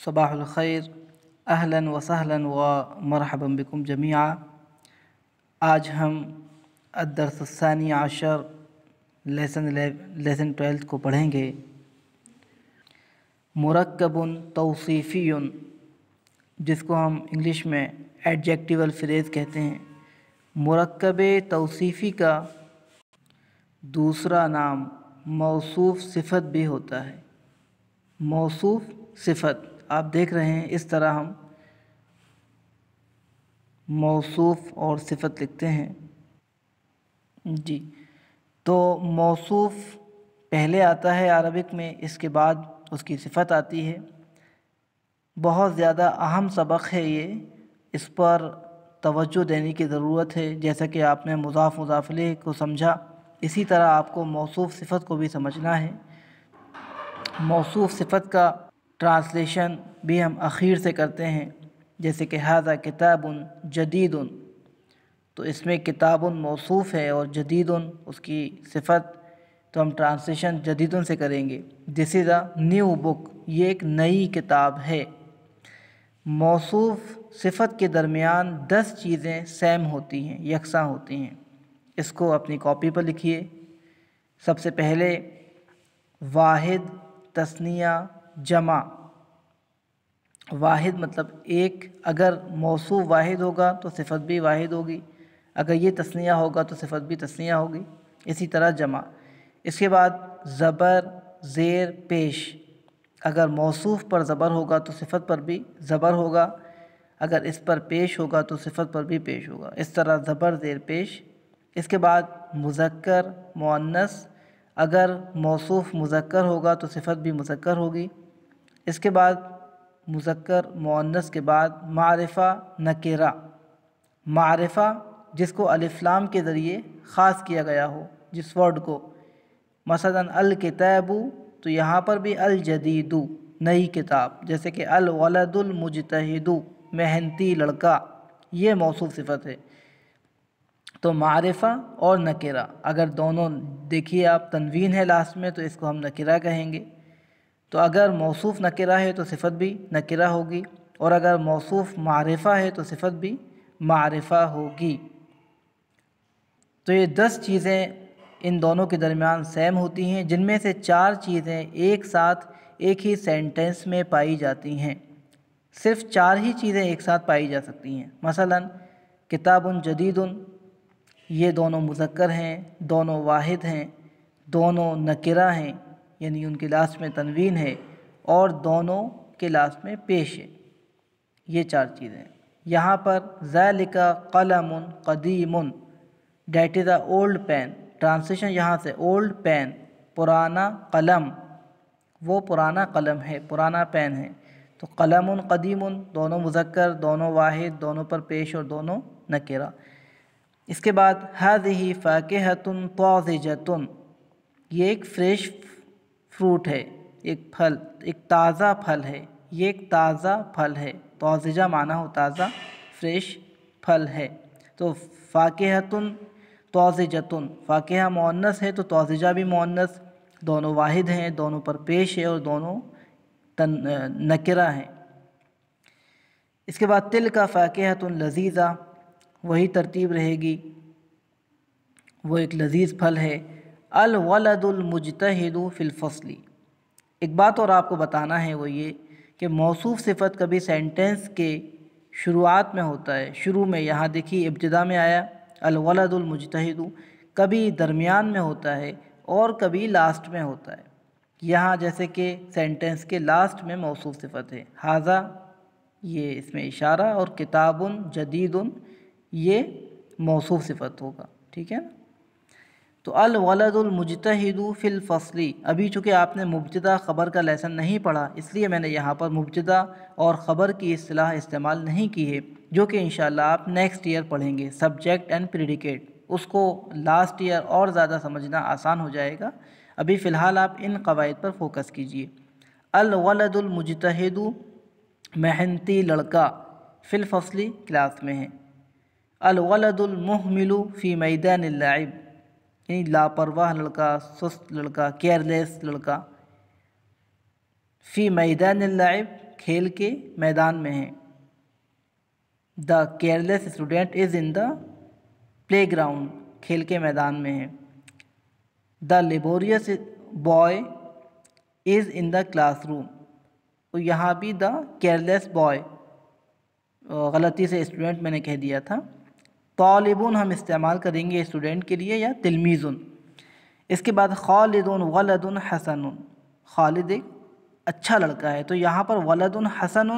صباح الخیر، اہلاً و سہلاً و مرحبا بکم جمیعا۔ آج ہم الدرس الثانی عشر لیسن 12 کو پڑھیں گے۔ مرکب توصیفی، جس کو ہم انگلش میں ایڈجیکٹیول فریز کہتے ہیں۔ مرکب توصیفی کا دوسرا نام موصوف صفت بھی ہوتا ہے۔ موصوف صفت آپ دیکھ رہے ہیں، اس طرح ہم موصوف اور صفت لکھتے ہیں جی۔ تو موصوف پہلے آتا ہے عربک میں، اس کے بعد اس کی صفت آتی ہے۔ بہت زیادہ اہم سبق ہے یہ، اس پر توجہ دینے کی ضرورت ہے۔ جیسا کہ آپ نے مضاف مضاف الیہ کو سمجھا، اسی طرح آپ کو موصوف صفت کو بھی سمجھنا ہے۔ موصوف صفت کا ٹرانسلیشن بھی ہم اخیر سے کرتے ہیں، جیسے کہ ھذا کتاب جدید، تو اس میں کتاب موصوف ہے اور جدید اس کی صفت، تو ہم ٹرانسلیشن جدید سے کریں گے۔ دس از اے نیو بک، یہ ایک نئی کتاب ہے۔ موصوف صفت کے درمیان 10 چیزیں سیم ہوتی ہیں، یکساں ہوتی ہیں۔ اس کو اپنی کاپی پر لکھیے۔ سب سے پہلے واحد، تثنیہ، جمع۔ واحد مطلب ایک، اگر موصوف واحد ہوگا تو صفت بھی واحد ہوگی، اگر یہ تثنیہ ہوگا تو صفت بھی تثنیہ ہوگی، اسی طرح جمع۔ اس کے بعد زبر، زیر، پیش۔ اگر موصوف پر زبر ہوگا تو صفت پر بھی زبر ہوگا، اگر اس پر پیش ہوگا تو صفت پر بھی پیش ہوگا، اس طرح زبر، زیر، پیش۔ اس کے بعد مذکر، مؤنث۔ اگر موصوف مذکر ہوگا تو صفت بھی مذکر ہوگی۔ اس کے بعد مذکر مؤنث کے بعد معرفہ، نکرہ۔ معرفہ جس کو الف لام کے ذریعے خاص کیا گیا ہو، جس ورڈ کو، مثلا الکتاب، تو یہاں پر بھی الجدید، نئی کتاب، جیسے کہ الولد المجتہد، محنتی لڑکا، یہ موصوف صفت ہے۔ تو معرفہ اور نکرہ، اگر دونوں دیکھیے آپ تنوین ہے لاسٹ میں تو اس کو ہم نکرہ کہیں گے۔ تو اگر موصوف نکرہ ہے تو صفت بھی نکرہ ہوگی، اور اگر موصوف معرفہ ہے تو صفت بھی معرفہ ہوگی۔ تو یہ 10 چیزیں ان دونوں کے درمیان سیم ہوتی ہیں، جن میں سے 4 چیزیں ایک ساتھ ایک ہی سینٹنس میں پائی جاتی ہیں۔ صرف 4 ہی چیزیں ایک ساتھ پائی جا سکتی ہیں۔ مثلا کتاب جدید، یہ دونوں مذکر ہیں، دونوں واحد ہیں، دونوں نکرہ ہیں، یعنی ان کے لاسٹ میں تنوین ہے، اور دونوں کے لاسٹ میں پیش ہے۔ یہ 4 چیزیں۔ یہاں پر ذالک قلم قدیم، that is a old pen. Translation یہاں سے اولڈ پین، پرانا قلم، وہ پرانا قلم ہے، پرانا پین ہے۔ تو قلم قدیم، دونوں مذکر، دونوں واحد، دونوں پر پیش اور دونوں نکرہ۔ اس کے بعد ھذہ فاکہۃ طازجۃ، یہ ایک فریش فروٹ ہے، ایک پھل، ایک تازہ پھل ہے، یہ ایک تازہ پھل ہے۔ طازجہ معنی ہو تازہ، فریش پھل ہے۔ تو فاکہۃ طازجۃ، فاکہہ مؤنث ہے تو طازجہ بھی مؤنث، دونوں واحد ہیں، دونوں پر پیش ہے اور دونوں نکرہ ہیں۔ اس کے بعد تلک فاکہۃ لذیذہ، وہی ترتیب رہے گی، وہ ایک لذیذ پھل ہے۔ الولد المجتہد فی الفصل۔ ایک بات اور آپ کو بتانا ہے، وہ یہ کہ موصوف صفت کبھی سینٹنس کے شروعات میں ہوتا ہے، شروع میں، یہاں دیکھیے ابتدا میں آیا الولد المجتہد، کبھی درمیان میں ہوتا ہے اور کبھی لاسٹ میں ہوتا ہے۔ یہاں جیسے کہ سینٹنس کے لاسٹ میں موصوف صفت ہے، ھذا یہ اس میں اشارہ، اور کتاب جدید یہ موصوف صفت ہوگا، ٹھیک ہے نا۔ تو الولد المجتہد فی الفصل، ابھی چونکہ آپ نے مبتدا خبر کا لیسن نہیں پڑھا، اس لیے میں نے یہاں پر مبتدا اور خبر کی اصطلاح استعمال نہیں کی ہے، جو کہ انشاءاللہ آپ نیکسٹ ایئر پڑھیں گے، سبجیکٹ اینڈ پریڈیکیٹ، اس کو لاسٹ ایئر اور زیادہ سمجھنا آسان ہو جائے گا۔ ابھی فی الحال آپ ان قواعد پر فوکس کیجئے۔ الولد المجتہد، محنتی لڑکا، فی الفصل کلاس میں ہے۔ الولد المہمل فی میدان اللعب، یعنی لاپرواہ لڑکا، سست لڑکا، کیئرلیس لڑکا، فی میدان اللعب کھیل کے میدان میں ہے. The careless student is in the پلے گراؤنڈ، کھیل کے میدان میں ہے. The laborious boy is in the classroom, تو یہاں بھی دا کیئرلیس بوائے غلطی سے اسٹوڈنٹ میں نے کہہ دیا تھا. طالبون ہم استعمال کریں گے اسٹوڈنٹ کے لیے یا تلمیذن. اس کے بعد خالد ولد حسن، خالد ایک اچھا لڑکا ہے، تو یہاں پر ولد حسن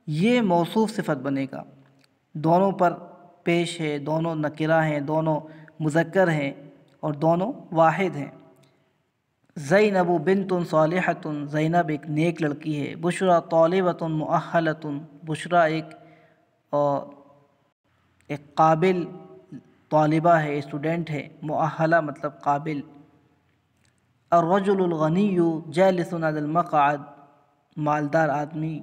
یہ موصوف صفت بنے گا. دونوں پر پیش ہے، دونوں نکرہ ہیں، دونوں مذکر ہیں اور دونوں واحد ہیں. زینب بنت صالحۃ، زینب ایک نیک لڑکی ہے. بشرا طالبۃ مؤہلۃ، بشرا ایک قابل طالبہ ہے، اسٹوڈنٹ ہے. مؤہلہ مطلب قابل. الرجل الغنی جالس علی المقعد، مالدار آدمی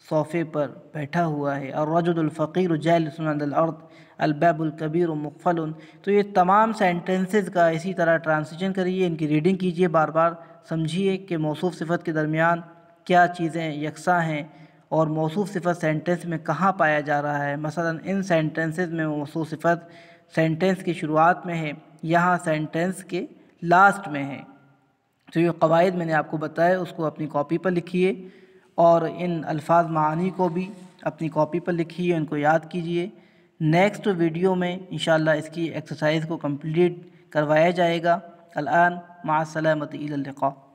صوفے پر بیٹھا ہوا ہے. الرجل الفقیر جالس علی الارض، الباب الکبیر مقفل. تو یہ تمام سینٹنسز کا اسی طرح ٹرانسلیشن کریے، ان کی ریڈنگ کیجیے، بار بار سمجھیے کہ موصوف صفت کے درمیان کیا چیزیں یکساں ہیں اور موصوف صفت سینٹنس میں کہاں پایا جا رہا ہے. مثلا ان سینٹنسز میں موصوف صفت سینٹنس کی شروعات میں ہے، یہاں سینٹنس کے لاسٹ میں ہے. تو یہ قواعد میں نے آپ کو بتایا، اس کو اپنی کاپی پر لکھیے اور ان الفاظ معانی کو بھی اپنی کاپی پر لکھیے، ان کو یاد کیجیے. نیکسٹ ویڈیو میں انشاءاللہ اس کی ایکسرسائز کو کمپلیٹ کروایا جائے گا. الآن مع السلامة، إلى اللقاء.